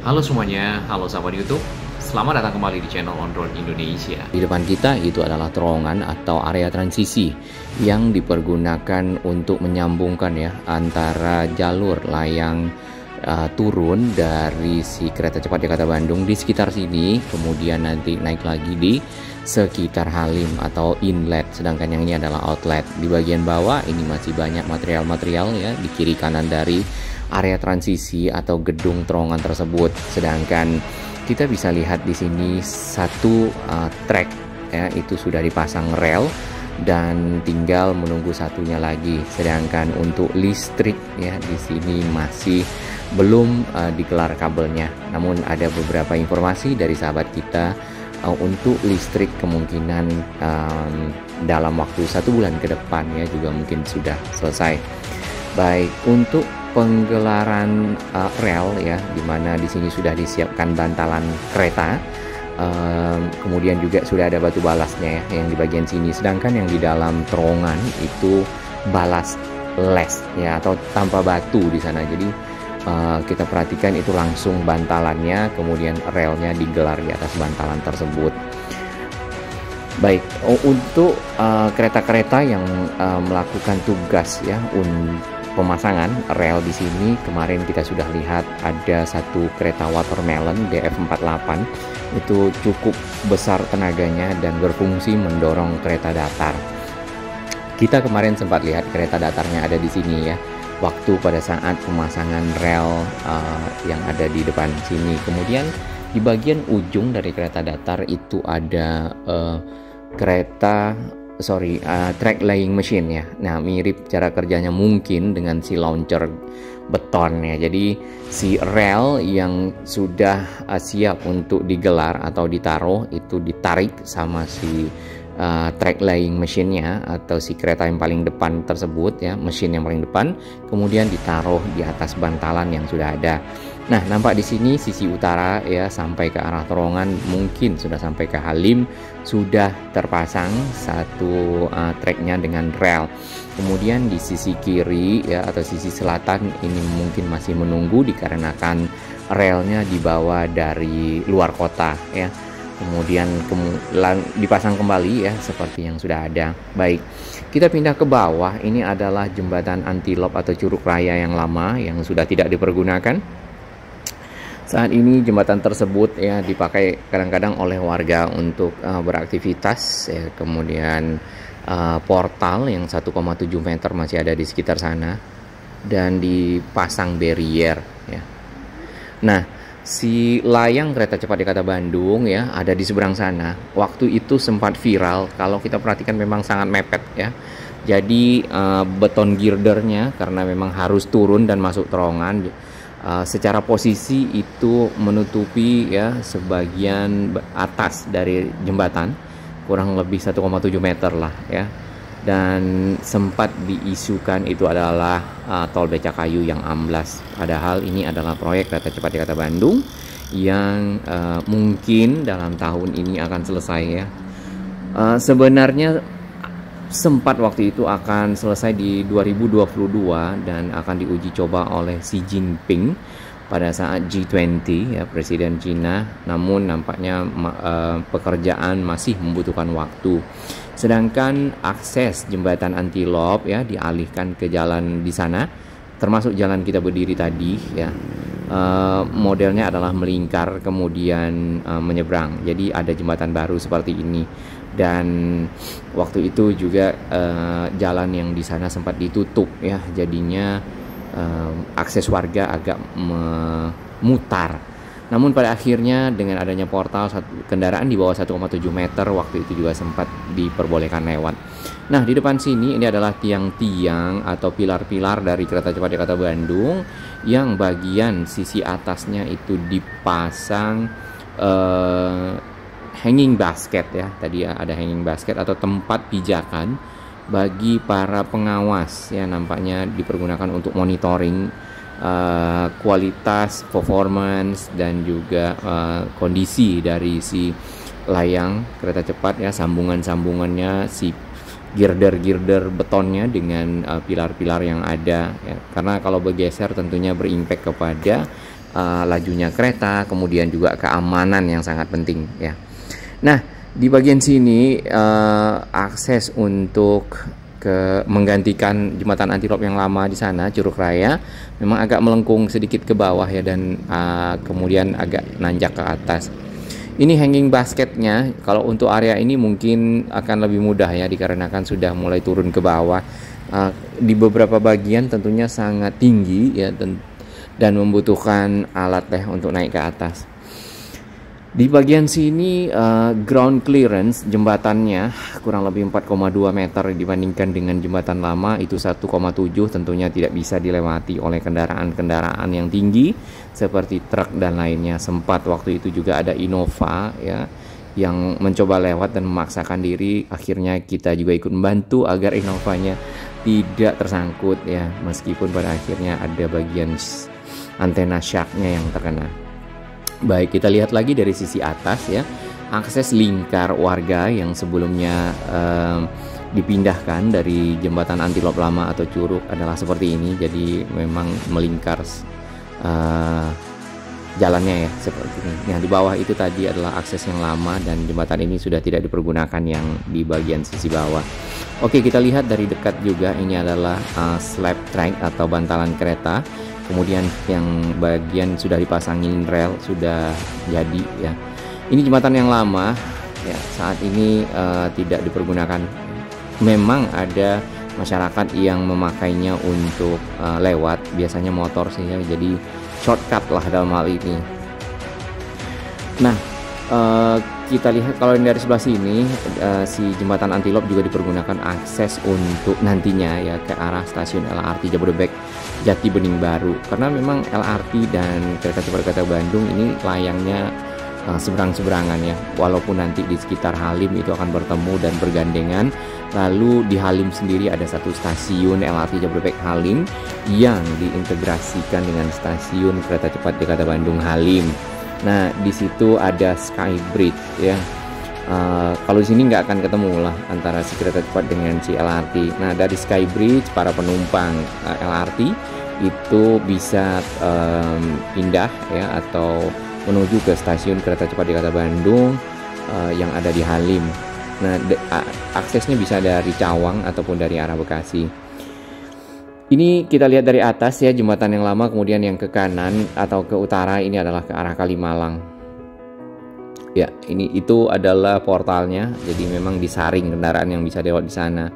Halo semuanya, halo sahabat YouTube. Selamat datang kembali di channel On Road Indonesia. Di depan kita itu adalah terowongan atau area transisi yang dipergunakan untuk menyambungkan ya antara jalur layang turun dari si kereta cepat Jakarta Bandung di sekitar sini, kemudian nanti naik lagi di sekitar Halim atau inlet, sedangkan yang ini adalah outlet. Di bagian bawah ini masih banyak material-material ya di kiri kanan dari area transisi atau gedung terowongan tersebut. Sedangkan kita bisa lihat di sini satu trek ya, itu sudah dipasang rel dan tinggal menunggu satunya lagi. Sedangkan untuk listrik ya di sini masih belum dikelar kabelnya. Namun ada beberapa informasi dari sahabat kita untuk listrik kemungkinan dalam waktu 1 bulan ke depan ya juga mungkin sudah selesai. Baik, untuk penggelaran rel ya, dimana di sini sudah disiapkan bantalan kereta, kemudian juga sudah ada batu balasnya ya, yang di bagian sini. Sedangkan yang di dalam terowongan itu balas les ya, atau tanpa batu di sana. Jadi kita perhatikan itu langsung bantalannya, kemudian relnya digelar di atas bantalan tersebut. Baik, untuk kereta-kereta yang melakukan tugas ya pemasangan rel di sini, kemarin kita sudah lihat ada satu kereta Watermelon DF48 itu cukup besar tenaganya dan berfungsi mendorong kereta datar. Kita kemarin sempat lihat kereta datarnya ada di sini ya, waktu pada saat pemasangan rel yang ada di depan sini. Kemudian di bagian ujung dari kereta datar itu ada track laying machine ya. Nah, mirip cara kerjanya mungkin dengan si launcher beton ya. Jadi si rel yang sudah siap untuk digelar atau ditaruh itu ditarik sama si track laying machine-nya atau si kereta yang paling depan tersebut ya, mesin yang paling depan, kemudian ditaruh di atas bantalan yang sudah ada. Nah, nampak di sini sisi utara ya sampai ke arah terowongan, mungkin sudah sampai ke Halim, sudah terpasang satu tracknya dengan rel. Kemudian di sisi kiri ya atau sisi selatan ini mungkin masih menunggu dikarenakan relnya dibawa dari luar kota ya. Kemudian dipasang kembali ya seperti yang sudah ada. Baik, kita pindah ke bawah. Ini adalah jembatan Antilop atau Curug Raya yang lama yang sudah tidak dipergunakan. Saat ini jembatan tersebut ya dipakai kadang-kadang oleh warga untuk beraktivitas ya. Kemudian portal yang 1,7 meter masih ada di sekitar sana dan dipasang barrier ya. Nah, si layang kereta cepat Jakarta Bandung ya ada di seberang sana. Waktu itu sempat viral, kalau kita perhatikan memang sangat mepet ya. Jadi beton girdernya karena memang harus turun dan masuk terowongan, secara posisi itu menutupi ya sebagian atas dari jembatan, kurang lebih 1,7 meter lah ya. Dan sempat diisukan itu adalah tol Becakayu yang amblas. Padahal ini adalah proyek kereta cepat Jakarta Bandung yang mungkin dalam tahun ini akan selesai ya. Sebenarnya sempat waktu itu akan selesai di 2022 dan akan diuji coba oleh Xi Jinping pada saat G20 ya, Presiden Cina. Namun nampaknya pekerjaan masih membutuhkan waktu. Sedangkan akses jembatan Antilop ya dialihkan ke jalan di sana, termasuk jalan kita berdiri tadi ya. Modelnya adalah melingkar kemudian menyeberang. Jadi ada jembatan baru seperti ini. Dan waktu itu juga jalan yang di sana sempat ditutup ya. Jadinya akses warga agak memutar. Namun pada akhirnya dengan adanya portal, kendaraan di bawah 1,7 meter waktu itu juga sempat diperbolehkan lewat. Nah, di depan sini ini adalah tiang-tiang atau pilar-pilar dari kereta cepat Jakarta Bandung yang bagian sisi atasnya itu dipasang hanging basket ya. Tadi ada hanging basket atau tempat pijakan bagi para pengawas ya, nampaknya dipergunakan untuk monitoring kualitas, performance dan juga kondisi dari si layang kereta cepat ya, sambungannya, si girder-girder betonnya dengan pilar-pilar yang ada ya. Karena kalau bergeser tentunya berimpact kepada lajunya kereta, kemudian juga keamanan yang sangat penting ya. Nah, di bagian sini akses untuk menggantikan jembatan anti loop yang lama di sana, Curug Raya, memang agak melengkung sedikit ke bawah ya, dan kemudian agak nanjak ke atas. Ini hanging basketnya, kalau untuk area ini mungkin akan lebih mudah ya, dikarenakan sudah mulai turun ke bawah. Di beberapa bagian tentunya sangat tinggi ya, dan membutuhkan alat untuk naik ke atas. Di bagian sini ground clearance jembatannya kurang lebih 4,2 meter dibandingkan dengan jembatan lama itu 1,7, tentunya tidak bisa dilewati oleh kendaraan-kendaraan yang tinggi seperti truk dan lainnya. Sempat waktu itu juga ada Innova ya yang mencoba lewat dan memaksakan diri, akhirnya kita juga ikut membantu agar Innovanya tidak tersangkut ya, meskipun pada akhirnya ada bagian antena shocknya yang terkena. Baik, kita lihat lagi dari sisi atas ya, akses lingkar warga yang sebelumnya dipindahkan dari jembatan anti loop lama atau curug adalah seperti ini. Jadi memang melingkar jalannya ya, seperti ini. Nah, di bawah itu tadi adalah akses yang lama dan jembatan ini sudah tidak dipergunakan yang di bagian sisi bawah. Oke, kita lihat dari dekat juga, ini adalah slab track atau bantalan kereta. Kemudian yang bagian sudah dipasangin rel sudah jadi ya. Ini jembatan yang lama ya, saat ini tidak dipergunakan. Memang ada masyarakat yang memakainya untuk lewat, biasanya motor sih ya, jadi shortcut lah dalam hal ini. Nah, kita lihat kalau dari sebelah sini si jembatan anti loop juga dipergunakan akses untuk nantinya ya ke arah stasiun LRT Jabodebek Jati Bening Baru, karena memang LRT dan kereta cepat kereta Bandung ini layangnya seberang-seberangan ya, walaupun nanti di sekitar Halim itu akan bertemu dan bergandengan. Lalu di Halim sendiri ada satu stasiun LRT Jabodebek Halim yang diintegrasikan dengan stasiun kereta cepat Jakarta Bandung Halim. Nah, di situ ada Skybridge ya. Kalau di sini nggak akan ketemu lah antara si kereta cepat dengan si LRT. Nah, dari Skybridge para penumpang LRT itu bisa pindah ya atau menuju ke stasiun kereta cepat Jakarta Bandung yang ada di Halim. Nah, aksesnya bisa dari Cawang ataupun dari arah Bekasi. Ini kita lihat dari atas ya, jembatan yang lama, kemudian yang ke kanan atau ke utara ini adalah ke arah Kalimalang. Ya, itu adalah portalnya. Jadi memang disaring kendaraan yang bisa lewat di sana.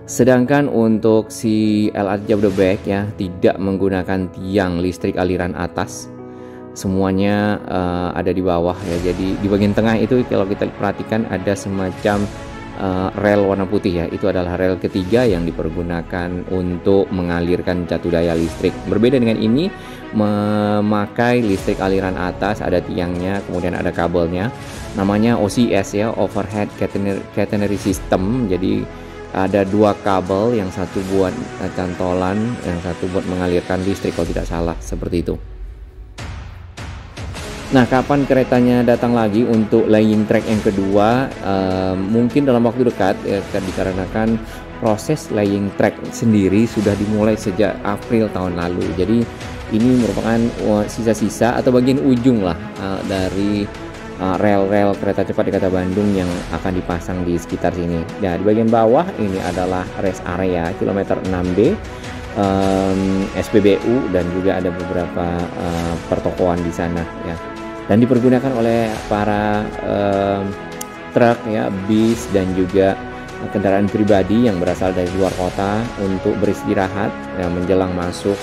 Sedangkan untuk si LRT Jabodebek ya tidak menggunakan tiang listrik aliran atas. Semuanya ada di bawah ya. Jadi di bagian tengah itu kalau kita perhatikan ada semacam rel warna putih ya, itu adalah rel ketiga yang dipergunakan untuk mengalirkan jatuh daya listrik. Berbeda dengan ini, memakai listrik aliran atas, ada tiangnya, kemudian ada kabelnya, namanya OCS ya, Overhead Catenary System. Jadi ada dua kabel, yang satu buat cantolan, yang satu buat mengalirkan listrik kalau tidak salah, seperti itu. Nah, kapan keretanya datang lagi untuk laying track yang kedua? Mungkin dalam waktu dekat ya, dikarenakan proses laying track sendiri sudah dimulai sejak April tahun lalu. Jadi ini merupakan sisa-sisa atau bagian ujung lah dari rel-rel kereta cepat di Jakarta Bandung yang akan dipasang di sekitar sini. Nah, di bagian bawah ini adalah rest area kilometer 6B, SPBU, dan juga ada beberapa pertokoan di sana ya. Dan dipergunakan oleh para truk ya, bis, dan juga kendaraan pribadi yang berasal dari luar kota untuk beristirahat ya, menjelang masuk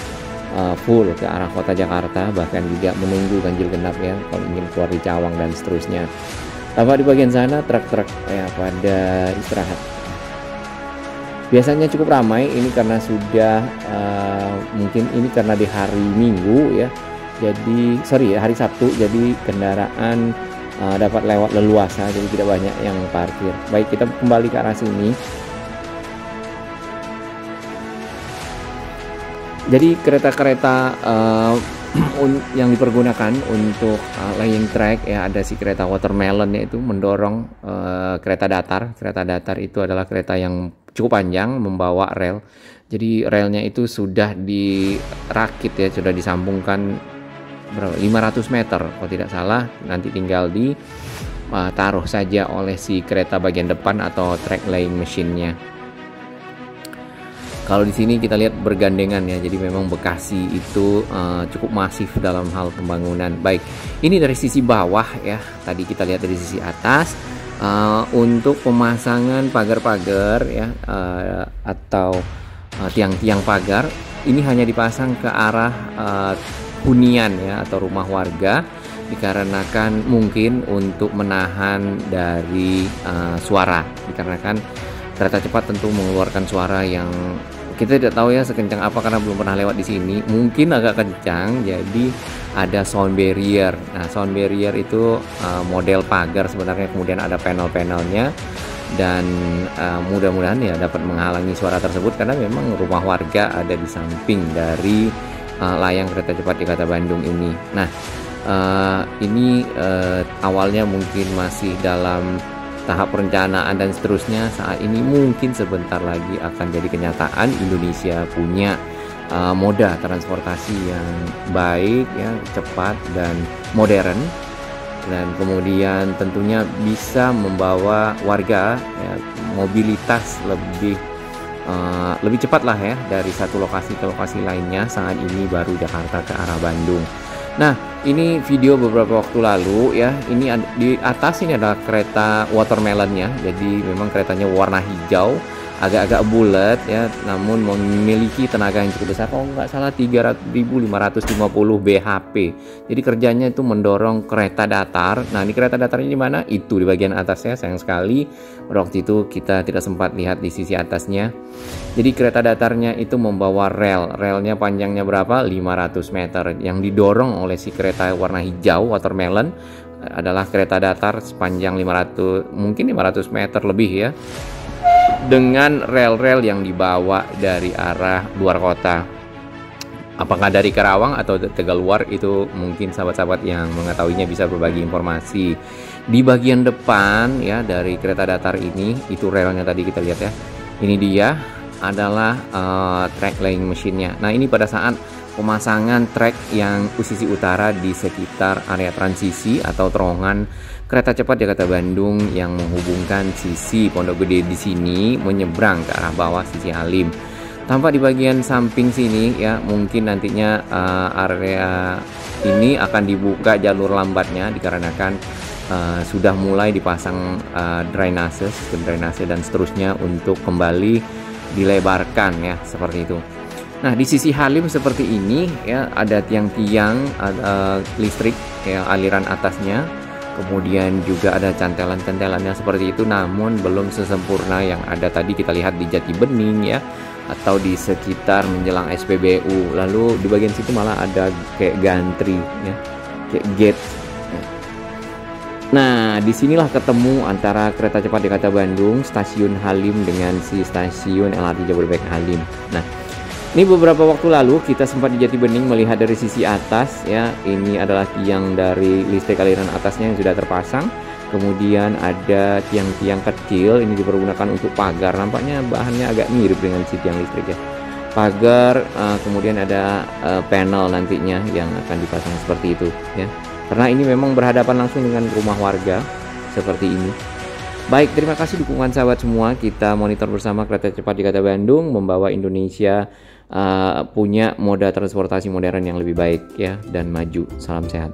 full ke arah kota Jakarta, bahkan juga menunggu ganjil genap ya kalau ingin keluar di Cawang dan seterusnya. Tampak di bagian sana truk-truk ya pada istirahat. Biasanya cukup ramai ini karena sudah mungkin ini karena di hari Minggu ya. Jadi hari Sabtu, jadi kendaraan dapat lewat leluasa, jadi tidak banyak yang parkir. Baik, kita kembali ke arah sini. Jadi kereta-kereta yang dipergunakan untuk laying track ya, ada si kereta Watermelon, yaitu mendorong kereta datar. Kereta datar itu adalah kereta yang cukup panjang membawa rel. Jadi relnya itu sudah dirakit ya, sudah disambungkan berapa 500 meter kalau tidak salah, nanti tinggal di taruh saja oleh si kereta bagian depan atau track laying machine-nya. Kalau di sini kita lihat bergandengan ya, jadi memang Bekasi itu cukup masif dalam hal pembangunan. Baik, ini dari sisi bawah ya, tadi kita lihat dari sisi atas. Untuk pemasangan pagar-pagar ya atau tiang-tiang pagar, ini hanya dipasang ke arah hunian ya atau rumah warga, dikarenakan mungkin untuk menahan dari suara, dikarenakan kereta cepat tentu mengeluarkan suara yang kita tidak tahu ya sekencang apa karena belum pernah lewat di sini. Mungkin agak kencang, jadi ada sound barrier. Nah, sound barrier itu model pagar sebenarnya, kemudian ada panel-panelnya, dan mudah-mudahan ya dapat menghalangi suara tersebut karena memang rumah warga ada di samping dari layang kereta cepat di Kota Bandung ini. Nah, ini awalnya mungkin masih dalam tahap perencanaan dan seterusnya. Saat ini mungkin sebentar lagi akan jadi kenyataan. Indonesia punya moda transportasi yang baik ya, cepat dan modern, dan kemudian tentunya bisa membawa warga ya, mobilitas lebih cepat lah ya dari satu lokasi ke lokasi lainnya. Saat ini baru Jakarta ke arah Bandung. Nah, ini video beberapa waktu lalu ya. Ini di atas ini adalah kereta watermelonnya. Jadi memang keretanya warna hijau, agak-agak bulat ya, namun memiliki tenaga yang cukup besar. Kalau nggak salah 3.550 bhp. Jadi kerjanya itu mendorong kereta datar. Nah, ini kereta datarnya di mana? Itu di bagian atasnya. Sayang sekali waktu itu kita tidak sempat lihat di sisi atasnya. Jadi kereta datarnya itu membawa relnya panjangnya berapa? 500 meter. Yang didorong oleh si kereta warna hijau watermelon adalah kereta datar sepanjang 500 meter lebih ya, dengan rel-rel yang dibawa dari arah luar kota. Apakah dari Karawang atau Tegaluar, itu mungkin sahabat-sahabat yang mengetahuinya bisa berbagi informasi. Di bagian depan ya dari kereta datar ini, itu relnya tadi kita lihat ya. Ini dia adalah track laying machine-nya. Nah, ini pada saat pemasangan trek yang sisi utara di sekitar area transisi atau terowongan kereta cepat Jakarta Bandung yang menghubungkan sisi Pondok Gede di sini menyeberang ke arah bawah sisi Halim. Tampak di bagian samping sini ya, mungkin nantinya area ini akan dibuka jalur lambatnya dikarenakan sudah mulai dipasang sistem drainase dan seterusnya untuk kembali dilebarkan ya, seperti itu. Nah, di sisi Halim seperti ini ya, ada tiang-tiang listrik ya, aliran atasnya, kemudian juga ada cantelan-cantelannya seperti itu, namun belum sesempurna yang ada tadi kita lihat di Jati Bening ya, atau di sekitar menjelang SPBU. Lalu di bagian situ malah ada kayak gantri ya, kayak gate. Nah, disinilah ketemu antara kereta cepat Jakarta Bandung, stasiun Halim dengan si stasiun LRT Jabodebek Halim. Nah, ini beberapa waktu lalu kita sempat di Jati Bening melihat dari sisi atas ya. Ini adalah tiang dari listrik aliran atasnya yang sudah terpasang. Kemudian ada tiang-tiang kecil, ini dipergunakan untuk pagar. Nampaknya bahannya agak mirip dengan si tiang listrik ya. Pagar, kemudian ada panel nantinya yang akan dipasang seperti itu ya. Karena ini memang berhadapan langsung dengan rumah warga seperti ini. Baik, terima kasih dukungan sahabat semua. Kita monitor bersama kereta cepat Jakarta Bandung membawa Indonesia punya moda transportasi modern yang lebih baik ya dan maju. Salam sehat.